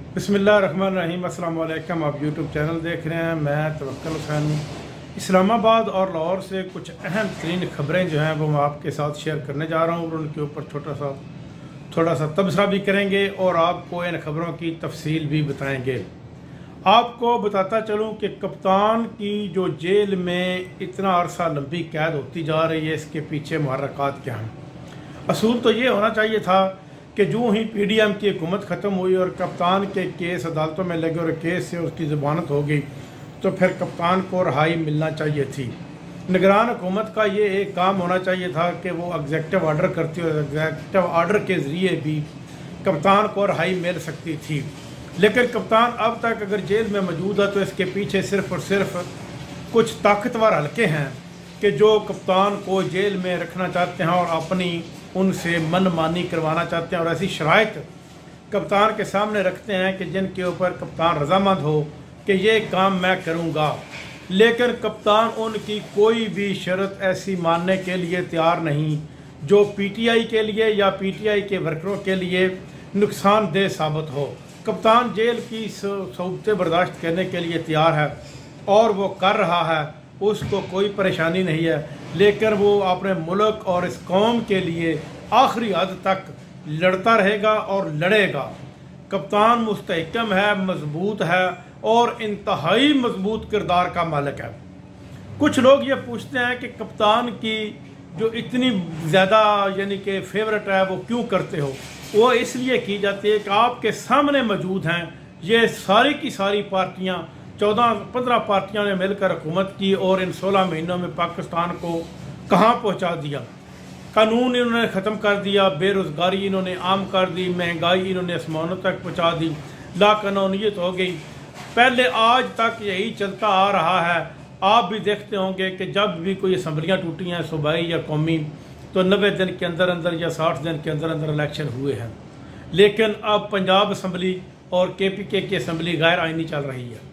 बिस्मिल्लाहिर्रहमानिर्रहीम। अस्सलाम वालेकुम। आप यूट्यूब चैनल देख रहे हैं। मैं तवक्कुल हुसैन हूँ। इस्लामाबाद और लाहौर से कुछ अहम तरीन ख़बरें जो हैं वो मैं आपके साथ शेयर करने जा रहा हूँ और उनके ऊपर थोड़ा सा तबसरा भी करेंगे और आपको इन ख़बरों की तफसील भी बताएंगे। आपको बताता चलूँ कि कप्तान की जो जेल में इतना अरसा लंबी कैद होती जा रही है, इसके पीछे मुहर्रकात क्या हैं। असूल तो ये होना चाहिए था कि जो ही PDM की हुकूमत ख़त्म हुई और कप्तान के केस अदालतों में लगे और केस से उसकी ज़मानत हो गई तो फिर कप्तान को रहाई मिलना चाहिए थी। निगरान हुकूमत का ये एक काम होना चाहिए था कि वो एग्जेक्टिव आर्डर करती और एग्जेक्टिव आर्डर के ज़रिए भी कप्तान को रहाई मिल सकती थी। लेकिन कप्तान अब तक अगर जेल में मौजूद है तो इसके पीछे सिर्फ़ और सिर्फ कुछ ताकतवर हल्के हैं कि जो कप्तान को जेल में रखना चाहते हैं और अपनी उनसे मनमानी करवाना चाहते हैं और ऐसी शराइत कप्तान के सामने रखते हैं कि जिनके ऊपर कप्तान रजामंद हो कि ये काम मैं करूँगा। लेकिन कप्तान उनकी कोई भी शर्त ऐसी मानने के लिए तैयार नहीं जो PTI के लिए या PTI के वर्करों के लिए नुकसानदेह साबित हो। कप्तान जेल की सहूलतें बर्दाश्त करने के लिए तैयार है और वो कर रहा है, उसको कोई परेशानी नहीं है। लेकिन वो अपने मुल्क और इस कौम के लिए आखिरी हद तक लड़ता रहेगा और लड़ेगा। कप्तान मुस्तहकम है, मजबूत है और इंतहाई मजबूत किरदार का मालिक है। कुछ लोग ये पूछते हैं कि कप्तान की जो इतनी ज़्यादा यानी कि फेवरेट है वो क्यों करते हो। वो इसलिए की जाती है कि आपके सामने मौजूद हैं ये सारी की सारी पार्टियाँ, 14-15 पार्टियों ने मिलकर हुकूमत की और इन 16 महीनों में पाकिस्तान को कहाँ पहुँचा दिया। कानून इन्होंने ख़त्म कर दिया, बेरोज़गारी इन्होंने आम कर दी, महंगाई इन्होंने आसमानों तक पहुँचा दी, लाकानूनियत हो गई। पहले आज तक यही चलता आ रहा है। आप भी देखते होंगे कि जब भी कोई असम्बलियाँ टूटी हैं सूबाई या कौमी तो 90 दिन के अंदर अंदर या 60 दिन के अंदर अंदर इलेक्शन हुए हैं। लेकिन अब पंजाब असम्बली और KPK की असम्बली गैर आइनी चल रही है।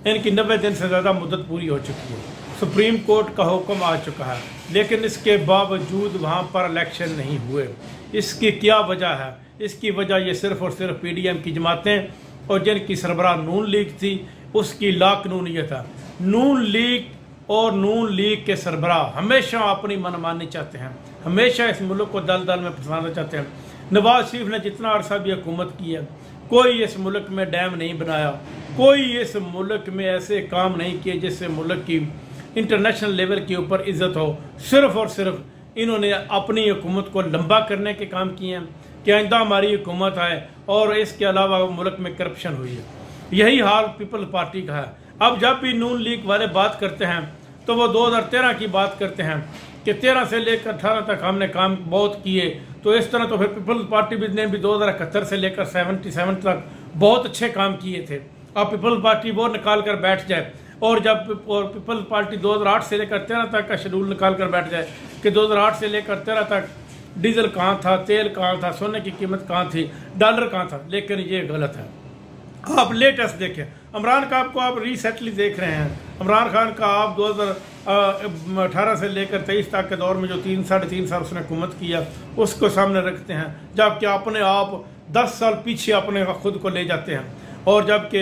इनकी 90 दिन से ज़्यादा मुद्दत पूरी हो चुकी है, सुप्रीम कोर्ट का हुक्म आ चुका है, लेकिन इसके बावजूद वहाँ पर इलेक्शन नहीं हुए। इसकी क्या वजह है? इसकी वजह ये सिर्फ़ और सिर्फ PDM की जमातें और जिनकी सरबराह नून लीग थी उसकी लाकानूनियत है। नून लीग और नून लीग के सरबराह हमेशा अपनी मनमानी चाहते हैं, हमेशा इस मुल्क को दल दल में फंसाना चाहते हैं। नवाज शरीफ ने जितना अरसा भी हुकूमत की है कोई इस मुल्क में डैम नहीं बनाया, कोई इस मुल्क में ऐसे काम नहीं किए जिससे मुल्क की इंटरनेशनल लेवल के ऊपर इज्जत हो। सिर्फ और सिर्फ इन्होंने अपनी हुकूमत को लंबा करने के काम किए हैं कि आइंदा हमारी हुकूमत आए और इसके अलावा मुल्क में करप्शन हुई है। यही हाल पीपल पार्टी का है। अब जब भी नून लीग वाले बात करते हैं तो वो 2013 की बात करते हैं कि 13 से लेकर 18 तक हमने काम बहुत किए। तो इस तरह तो फिर पीपल्स पार्टी ने भी 2071 से लेकर 77 तक बहुत अच्छे काम किए थे। अब पीपल्स पार्टी वो निकाल कर बैठ जाए और जब पीपल्स पार्टी 2008 से लेकर 13 तक का शेड्यूल निकाल कर बैठ जाए कि 2008 से लेकर 13 तक डीजल कहाँ था, तेल कहाँ था, सोने की कीमत कहाँ थी, डॉलर कहाँ था। लेकिन ये गलत है। आप लेटेस्ट देखें, इमरान खान को आप रिसेंटली देख रहे हैं। इमरान खान का आप 2018 से लेकर 23 तक के दौर में जो 3-3.5 साल उसने हुकूमत किया उसको सामने रखते हैं, जबकि अपने आप 10 साल पीछे अपने खुद को ले जाते हैं। और जबकि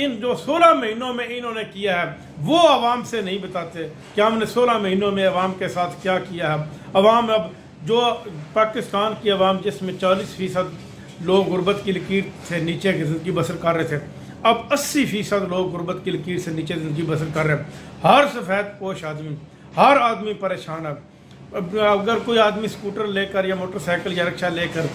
इन जो 16 महीनों में इन्होंने किया है वो आवाम से नहीं बताते कि हमने 16 महीनों में आवाम के साथ क्या किया है। आवाम अब जो पाकिस्तान की आवाम जिसमें 40% लोग गुर्बत की लकीर से नीचे की ज़िंदगी बसर कर रहे थे, अब 80% लोग गुर्बत की लकीर से नीचे ज़िंदगी बसर कर रहे हैं। हर सफ़ेद पोश आदमी, हर आदमी परेशान है। अगर कोई आदमी स्कूटर लेकर या मोटरसाइकिल या रिक्शा लेकर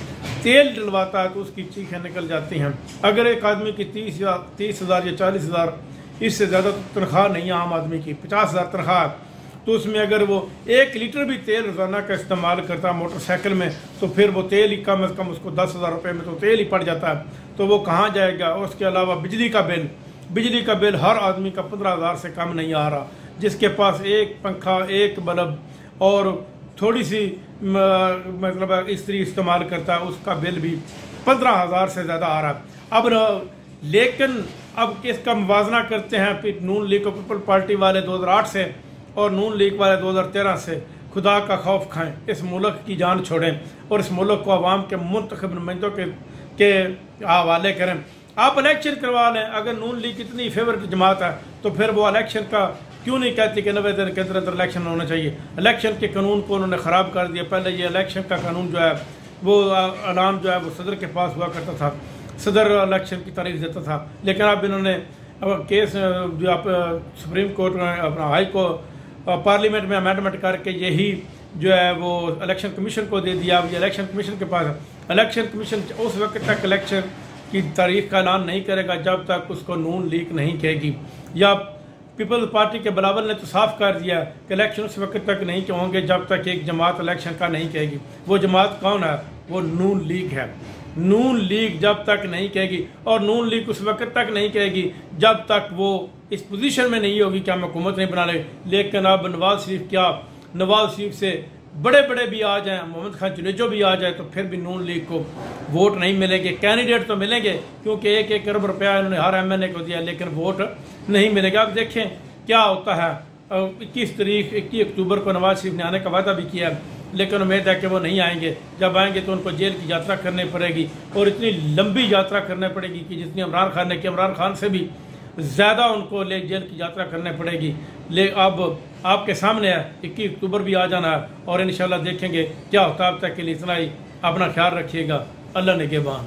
तेल डलवाता है तो उसकी चीखें निकल जाती हैं। अगर एक आदमी की 30,000 या 40,000 इससे ज़्यादा तनख्वाह नहीं है, आम आदमी की 50,000 तनख्वाह, तो उसमें अगर वो 1 लीटर भी तेल रोज़ाना का इस्तेमाल करता है मोटरसाइकिल में तो फिर वो तेल ही कम अज़ कम उसको 10,000 रुपये में तो तेल ही पड़ जाता है। तो वो कहाँ जाएगा। और उसके अलावा बिजली का बिल हर आदमी का 15,000 से कम नहीं आ रहा। जिसके पास एक पंखा, एक बल्ब और थोड़ी सी मतलब इस्त्री इस्तेमाल करता है उसका बिल भी 15,000 से ज़्यादा आ रहा है। अब लेकिन अब इसका मुवाजना करते हैं फिर नून लीग और पीपल पार्टी वाले 2008 से और नून लीग वाले 2013 से। खुदा का खौफ खाएं, इस मुल्क की जान छोड़ें और इस मुल्क को आवाम के मुंतखब नुमाइंदों के हवाले करें। آپ الیکشن کروا لیں. اگر نون لیگ اتنی فیورٹ جماعت ہے تو پھر وہ الیکشن کا کیوں نہیں کہتی کہ 90 دن کے اندر اندر الیکشن ہونا چاہیے. الیکشن کے قانون کو انہوں نے خراب کر دیا. پہلے یہ الیکشن کا قانون جو ہے وہ اعلان جو ہے وہ صدر کے پاس ہوا کرتا تھا, صدر الیکشن کی تاریخ دیتا تھا, لیکن اب انہوں نے کیس جو آپ سپریم کورٹ میں اپنا ہائی کو پارلیمنٹ میں امینڈمنٹ کر کے یہی جو ہے وہ الیکشن کمیشن کو دے دیا. اب یہ الیکشن کمیشن کے پاس ہے. الیکشن کمیشن اس وقت تک الیکشن کی تاریخ کا اعلان نہیں کرے گا جب تک اس کو نون لیگ نہیں کہے گی. یا پیپلز پارٹی کے بلاول نے تو صاف کر دیا کہ الیکشن اس وقت تک نہیں ہوں گے جب تک ایک جماعت الیکشن کا نہیں کہے گی. وہ جماعت کون ہے؟ وہ نون لیگ ہے. نون لیگ جب تک نہیں کہے گی, اور نون لیگ اس وقت تک نہیں کہے گی جب تک وہ اس پوزیشن میں نہیں ہوگی کہ ہم حکومت نہیں بنا لیں. لیکن اب نواز شریف سے بڑے بڑے بھی آ جائیں, محمد خان جنیجو بھی آ جائے, تو پھر بھی نون لیگ کو ووٹ نہیں ملیں گے. کینڈیڈیٹ تو ملیں گے کیونکہ 1 ارب روپیہ انہوں نے ہر MNA کو دیا, لیکن ووٹ نہیں ملے گا. اب دیکھیں کیا ہوتا ہے. 21 اکتوبر کو نواز شریف نے آنے کا وعدہ بھی کیا, لیکن امید ہے کہ وہ نہیں آئیں گے. جب آئیں گے تو ان کو جیل کی یاترا کرنی پڑے گی, اور اتنی لمبی یاترا کرنی پڑے گی کہ جتنی عمران خان نے کی, عمران خان سے بھی زیادہ ان کو جیل کی یاترا کرنے پڑے گی. اب آپ کے سامنے ہے 21 اکتوبر بھی آ جانا ہے, اور انشاءاللہ دیکھیں گے کیا ہوتا ہے. اب تک کے لیے اتنا ہی. اپنا خیال رکھیے گا. اللہ نگہبان.